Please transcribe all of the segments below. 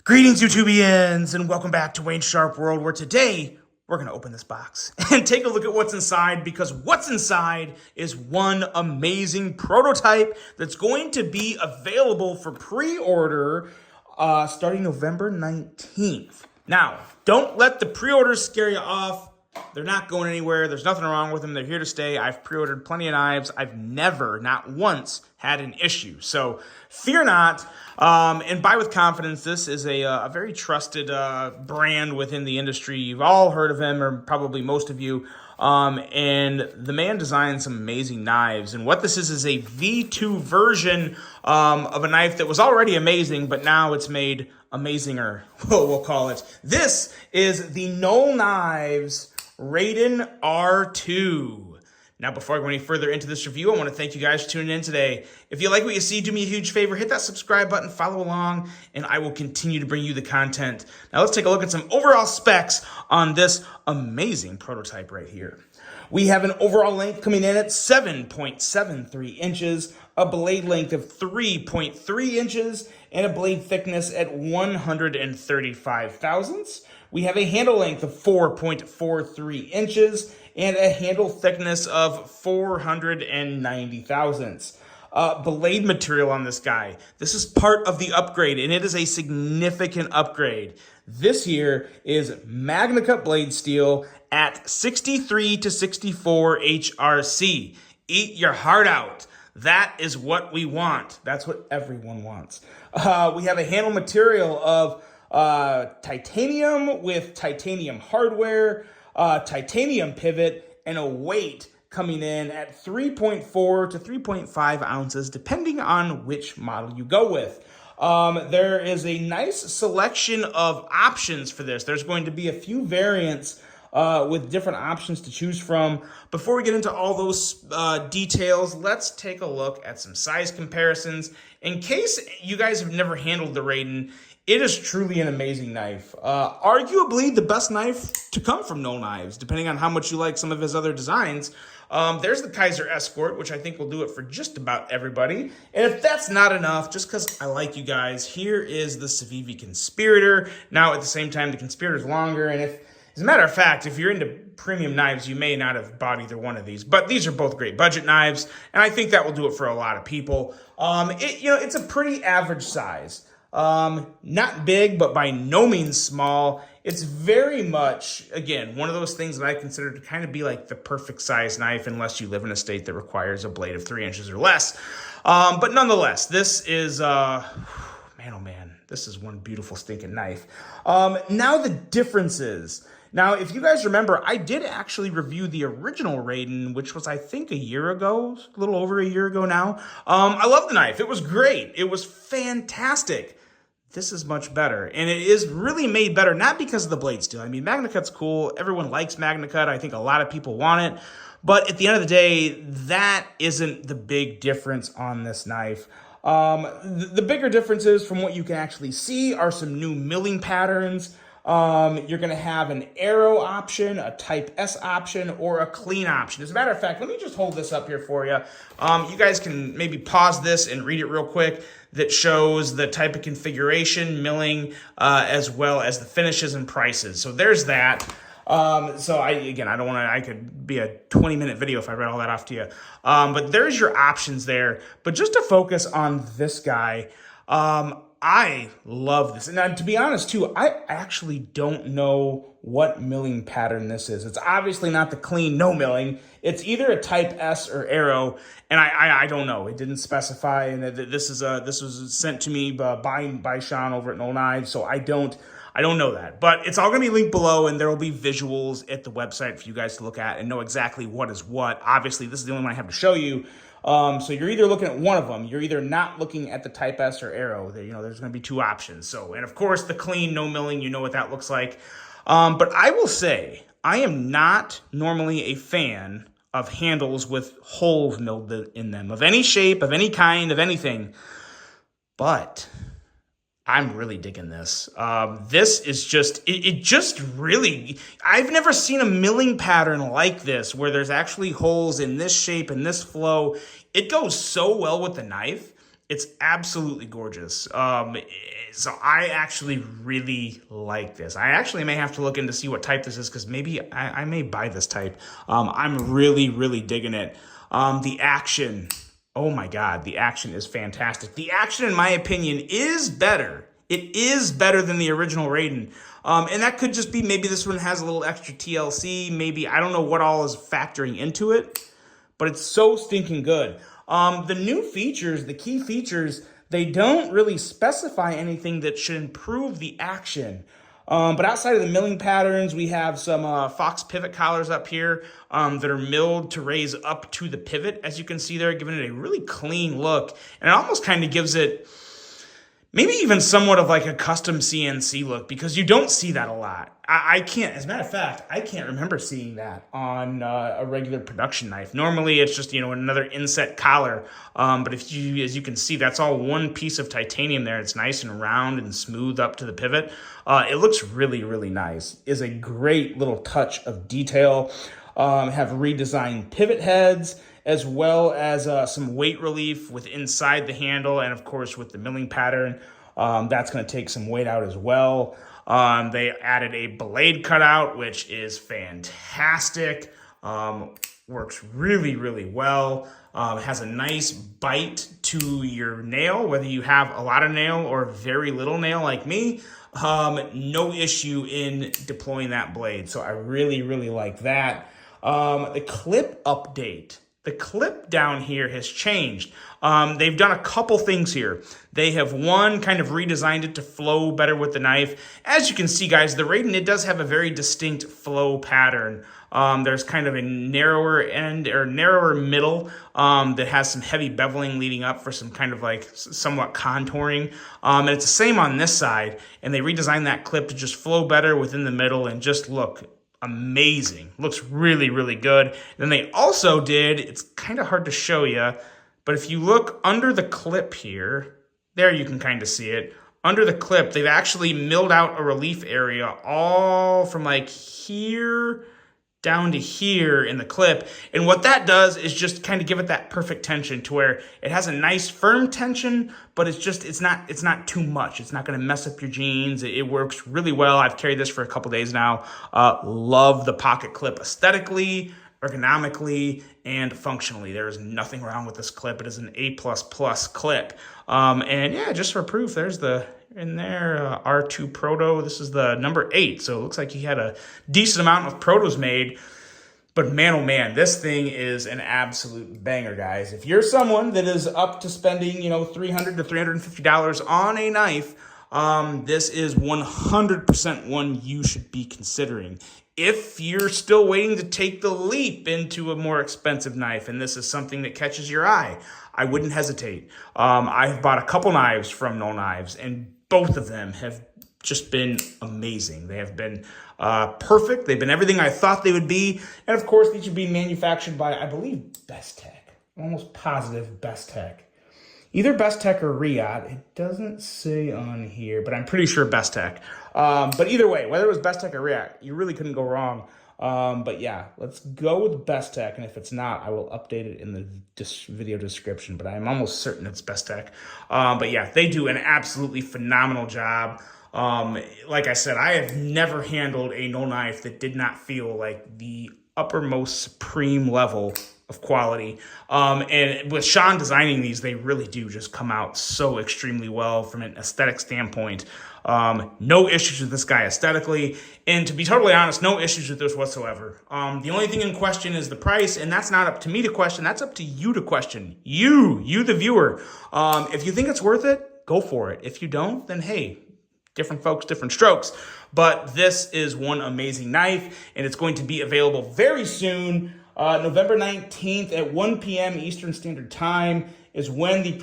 Greetings, YouTubians, and welcome back to Wayne Sharp World, where today we're going to open this box and take a look at what's inside, because what's inside is one amazing prototype that's going to be available for pre-order starting November 19th. Now, don't let the pre-orders scare you off. They're not going anywhere. There's nothing wrong with them. They're here to stay. I've pre-ordered plenty of knives. I've never, not once, had an issue. So fear not, and buy with confidence. This is a very trusted brand within the industry. You've all heard of him, or probably most of you. And the man designed some amazing knives. And what this is a V2 version of a knife that was already amazing, but now it's made amazinger, we'll call it. This is the Knoll Knives Raiden R2. Now, before I go any further into this review, I want to thank you guys for tuning in today. If you like what you see, do me a huge favor, hit that subscribe button, follow along, and I will continue to bring you the content. Now, let's take a look at some overall specs on this amazing prototype right here. We have an overall length coming in at 7.73 inches, a blade length of 3.3 inches, and a blade thickness at 135 thousandths. We have a handle length of 4.43 inches and a handle thickness of 490 thousandths. Blade material on this guy. This is part of the upgrade, and it is a significant upgrade. This here is Magna Cut blade steel at 63 to 64 HRC. Eat your heart out. That is what we want. That's what everyone wants. We have a handle material of titanium with titanium hardware, titanium pivot, and a weight coming in at 3.4 to 3.5 ounces, depending on which model you go with. There is a nice selection of options for this. There's going to be a few variants with different options to choose from. Before we get into all those details, let's take a look at some size comparisons. In case you guys have never handled the Raiden, it is truly an amazing knife. Arguably the best knife to come from Knoll Knives, depending on how much you like some of his other designs. There's the Kaiser Escort, which I think will do it for just about everybody. And if that's not enough, just because I like you guys, here is the Civivi Conspirator. Now, at the same time, the Conspirator's longer, and as a matter of fact, if you're into premium knives, you may not have bought either one of these, but these are both great budget knives, and I think that will do it for a lot of people. It's a pretty average size. Not big, but by no means small. It's very much, again, one of those things that I consider to kind of be like the perfect size knife, unless you live in a state that requires a blade of 3 inches or less. But nonetheless, this is, man, oh man, this is one beautiful stinking knife. Now the differences. Now, if you guys remember, I did actually review the original Raiden, which was, I think, a year ago, a little over a year ago now. I love the knife. It was great. It was fantastic. This is much better, and it is really made better, not because of the blade steel. I mean, Magna Cut's cool. Everyone likes Magna Cut. I think a lot of people want it, but at the end of the day, that isn't the big difference on this knife. The bigger differences from what you can actually see are some new milling patterns. You're going to have an arrow option, a Type S option, or a clean option. As a matter of fact, let me just hold this up here for you. You guys can maybe pause this and read it real quick. That shows the type of configuration, milling, as well as the finishes and prices. So there's that. So I don't want to, I could be a 20-minute video if I read all that off to you. But there's your options there. But just to focus on this guy, I love this. And to be honest, too, I actually don't know what milling pattern this is. It's obviously not the clean, no milling. It's either a Type S or arrow, and I don't know. It didn't specify, and this was sent to me by Sean over at Knoll Knives, so I don't know that. But it's all going to be linked below, and there will be visuals at the website for you guys to look at and know exactly what is what. Obviously, this is the only one I have to show you. So you're either looking at one of them. You're either not looking at the Type S or arrow. There's going to be two options. So, and of course, the clean, no milling, you know what that looks like. But I will say, I am not normally a fan of handles with holes milled in them, of any shape, of any kind, of anything. But I'm really digging this. This is just, it just really, I've never seen a milling pattern like this where there's actually holes in this shape and this flow. It goes so well with the knife. It's absolutely gorgeous. So I actually really like this. I actually may have to look in to see what type this is, because maybe I may buy this type. I'm really, really digging it. The action, oh my God, the action is fantastic. The action, in my opinion, is better. It is better than the original Raiden. And that could just be maybe this one has a little extra TLC. Maybe, I don't know what all is factoring into it, but it's so stinking good. The new features, the key features, they don't really specify anything that should improve the action. But outside of the milling patterns, we have some Fox pivot collars up here that are milled to raise up to the pivot. As you can see there, giving it a really clean look. And it almost kind of gives it maybe even somewhat of like a custom CNC look, because you don't see that a lot. I can't, as a matter of fact, I can't remember seeing that on a regular production knife. Normally it's just, another inset collar. But as you can see, that's all one piece of titanium there. It's nice and round and smooth up to the pivot. It looks really, really nice. Is a great little touch of detail. Have redesigned pivot heads, as well as some weight relief with inside the handle, and of course with the milling pattern. That's going to take some weight out as well. They added a blade cutout, which is fantastic. Works really, really well. Has a nice bite to your nail, whether you have a lot of nail or very little nail like me. No issue in deploying that blade. So I really, really like that. The clip update. The clip down here has changed. They've done a couple things here. They have, one, kind of redesigned it to flow better with the knife. As you can see, guys, the Raiden, it does have a very distinct flow pattern. There's kind of a narrower end or narrower middle that has some heavy beveling leading up for some kind of like somewhat contouring. And it's the same on this side. And they redesigned that clip to just flow better within the middle and just look amazing. Looks really, really good. Then they also did, it's kind of hard to show you, but if you look under the clip here, there you can kind of see it. Under the clip, they've actually milled out a relief area all from like here down to here in the clip. And what that does is just kind of give it that perfect tension to where it has a nice firm tension, but it's not too much. It's not going to mess up your jeans. It works really well. I've carried this for a couple days now. Love the pocket clip aesthetically, ergonomically, and functionally. There is nothing wrong with this clip. It is an A++ clip. And yeah, just for proof, there's the in there, R2 Proto. This is the number 8, so it looks like he had a decent amount of protos made. But man, oh man, this thing is an absolute banger, guys. If you're someone that is up to spending, $300 to $350 on a knife, this is 100% one you should be considering. If you're still waiting to take the leap into a more expensive knife, and this is something that catches your eye, I wouldn't hesitate. I've bought a couple knives from No Knives, and both of them have just been amazing. They have been perfect. They've been everything I thought they would be. And of course, these should be manufactured by, I believe, Best Tech. I'm almost positive Best Tech. Either Best Tech or Riyadh. It doesn't say on here, but I'm pretty sure Best Tech. But either way, whether it was Best Tech or Riyadh, you really couldn't go wrong. But yeah, let's go with Best Tech. And if it's not, I will update it in the video description. But I'm almost certain it's Best Tech. But yeah, they do an absolutely phenomenal job. Like I said, I have never handled a no knife that did not feel like the uppermost supreme level of quality. And with Sean designing these, they really do just come out so extremely well from an aesthetic standpoint. No issues with this guy aesthetically. And to be totally honest, no issues with this whatsoever. The only thing in question is the price, and that's not up to me to question. That's up to you to question. You the viewer. If you think it's worth it, go for it. If you don't, then hey, different folks, different strokes. But this is one amazing knife, and it's going to be available very soon. November 19th at 1 p.m. Eastern Standard Time is when the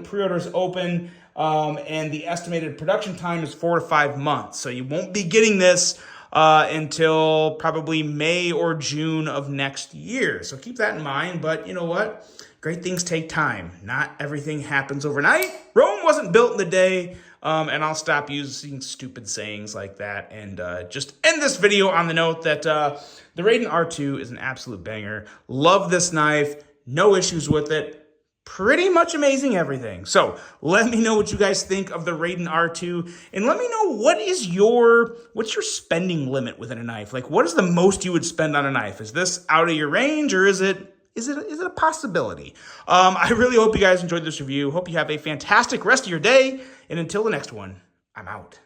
pre-orders open, and the estimated production time is 4 to 5 months. So you won't be getting this until probably May or June of next year. So keep that in mind. But you know what? Great things take time. Not everything happens overnight. Rome wasn't built in a day. And I'll stop using stupid sayings like that and just end this video on the note that the Raiden R2 is an absolute banger. Love this knife. No issues with it. pretty much amazing everything. So let me know what you guys think of the Raiden R2, and let me know what's your spending limit within a knife. Like, what is the most you would spend on a knife? Is this out of your range, or is it a possibility? I really hope you guys enjoyed this review. Hope you have a fantastic rest of your day, and until the next one, I'm out.